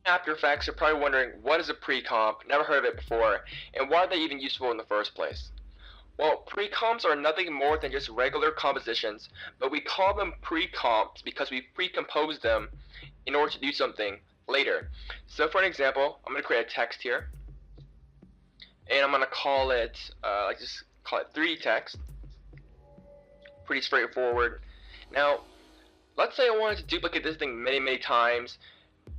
After Effects, you're probably wondering, what is a precomp? Never heard of it before, and why are they even useful in the first place? Well, precomps are nothing more than just regular compositions, but we call them precomps because we precompose them in order to do something later. So for an example, I'm going to create a text here, and I'm going to call it, just call it 3D text. Pretty straightforward. Now, let's say I wanted to duplicate this thing many times,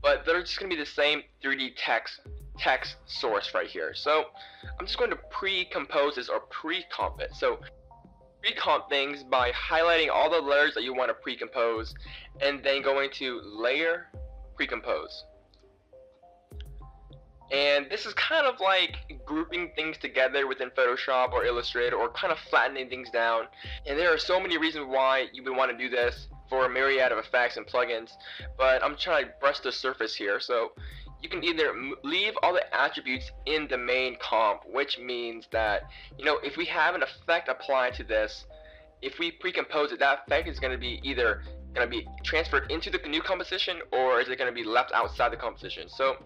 but they're just going to be the same 3D text source right here. So I'm just going to precompose this or precomp it. So precomp things by highlighting all the layers that you want to precompose and then going to layer precompose. And this is kind of like grouping things together within Photoshop or Illustrator, or kind of flattening things down. And there are so many reasons why you would want to do this for a myriad of effects and plugins, but I'm trying to brush the surface here. So you can either leave all the attributes in the main comp, which means that, if we have an effect applied to this, if we precompose it, that effect is going to be either going to be transferred into the new composition, or is it going to be left outside the composition. So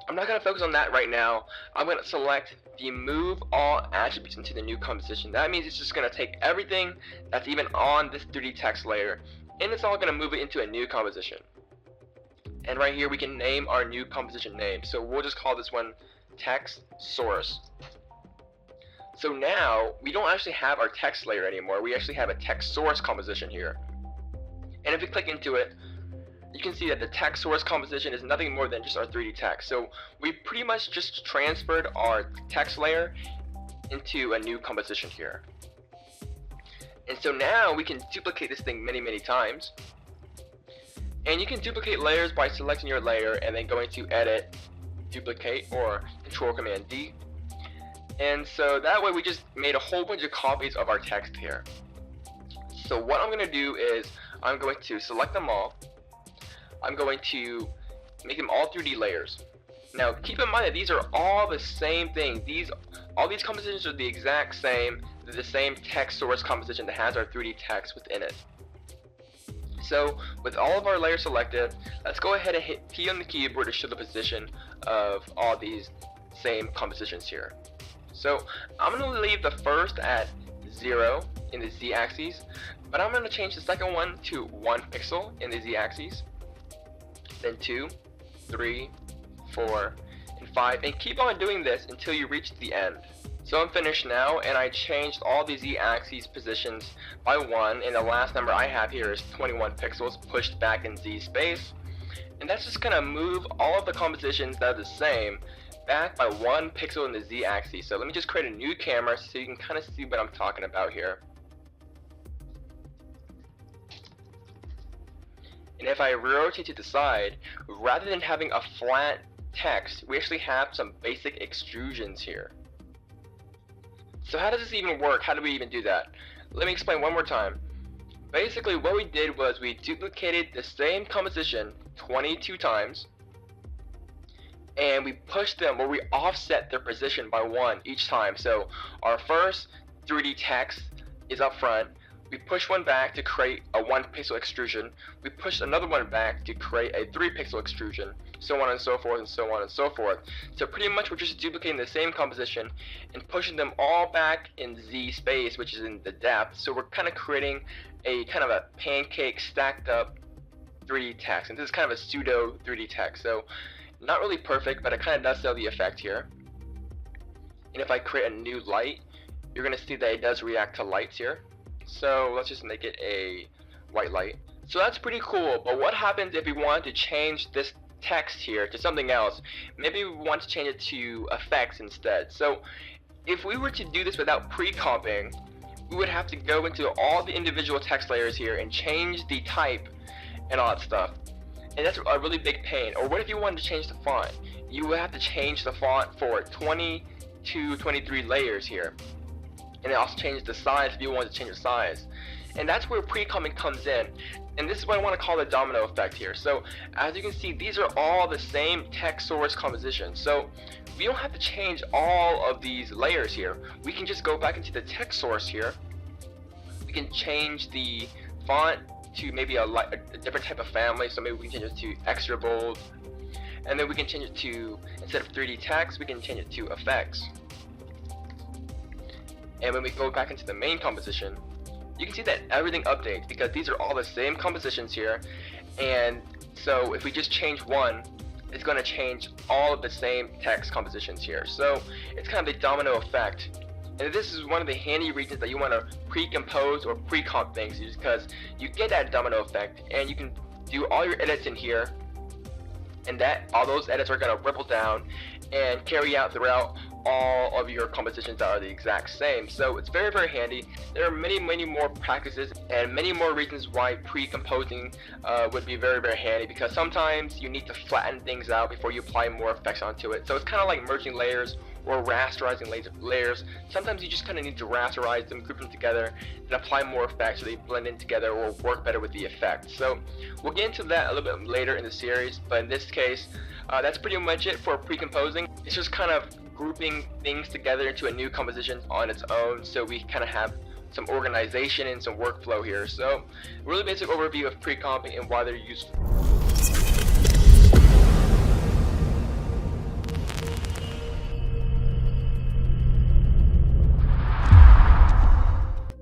I'm not going to focus on that right now. I'm going to select the move all attributes into the new composition. That means it's just going to take everything that's even on this 3D text layer, and it's all going to move it into a new composition. And right here we can name our new composition name. So we'll just call this one text source. So now we don't actually have our text layer anymore. We actually have a text source composition here. And if we click into it, you can see that the text source composition is nothing more than just our 3D text. So we pretty much just transferred our text layer into a new composition here. And so now we can duplicate this thing many times. And you can duplicate layers by selecting your layer and then going to Edit, Duplicate, or Control-Command-D. And so that way we just made a whole bunch of copies of our text here. So what I'm going to do is I'm going to select them all. I'm going to make them all 3D layers. Now keep in mind that these are all the same thing. All these compositions are the exact same. They're the same text source composition that has our 3D text within it. So with all of our layers selected, let's go ahead and hit P on the keyboard to show the position of all these same compositions here. So I'm going to leave the first at 0 in the Z-axis, but I'm going to change the second one to 1 pixel in the Z-axis, then 2, 3, 4, and 5, and keep on doing this until you reach the end. So I'm finished now, and I changed all the Z-axis positions by 1, and the last number I have here is 21 pixels pushed back in Z space. And that's just going to move all of the compositions that are the same back by 1 pixel in the Z-axis. So let me just create a new camera so you can kind of see what I'm talking about here. And if I rotate to the side, rather than having a flat text, we actually have some basic extrusions here. So how does this even work? How do we even do that? Let me explain one more time. Basically what we did was we duplicated the same composition 22 times, and we pushed them, or we offset their position by 1 each time. So our first 3D text is up front. We push one back to create a 1 pixel extrusion. We push another one back to create a 3 pixel extrusion, so on and so forth and so on and so forth. So pretty much we're just duplicating the same composition and pushing them all back in Z space, which is in the depth. So we're kind of creating a kind of a pancake stacked up 3D text, and this is kind of a pseudo 3D text. So not really perfect, but it kind of does sell the effect here. And if I create a new light, you're going to see that it does react to lights here. So let's just make it a white light. So that's pretty cool, but what happens if we want to change this text here to something else? Maybe we want to change it to effects instead. So if we were to do this without pre-comping, we would have to go into all the individual text layers here and change the type and all that stuff. And that's a really big pain. Or what if you wanted to change the font? You would have to change the font for 22, 23 layers here. And it also changes the size if you want to change the size. And that's where pre-comping comes in. And this is what I want to call the domino effect here. So as you can see, these are all the same text source composition. So we don't have to change all of these layers here. We can just go back into the text source here. We can change the font to maybe a different type of family. So maybe we can change it to extra bold. and then we can change it to, instead of 3D text, we can change it to effects. And when we go back into the main composition, you can see that everything updates because these are all the same compositions here. And so if we just change one, it's going to change all of the same text compositions here. So it's kind of the domino effect. And this is one of the handy regions that you want to pre-compose or pre-comp things, because you get that domino effect and you can do all your edits in here, and that all those edits are going to ripple down and carry out throughout all of your compositions that are the exact same. So it's very, very handy. There are many more practices and many more reasons why pre-composing would be very, very handy, because sometimes you need to flatten things out before you apply more effects onto it. So it's kind of like merging layers or rasterizing layers. Sometimes you just kind of need to rasterize them, group them together, and apply more effects so they blend in together or work better with the effect. So we'll get into that a little bit later in the series, but in this case, that's pretty much it for pre-composing. It's just kind of grouping things together into a new composition on its own, so we kind of have some organization and some workflow here. So really basic overview of pre-comping and why they're useful.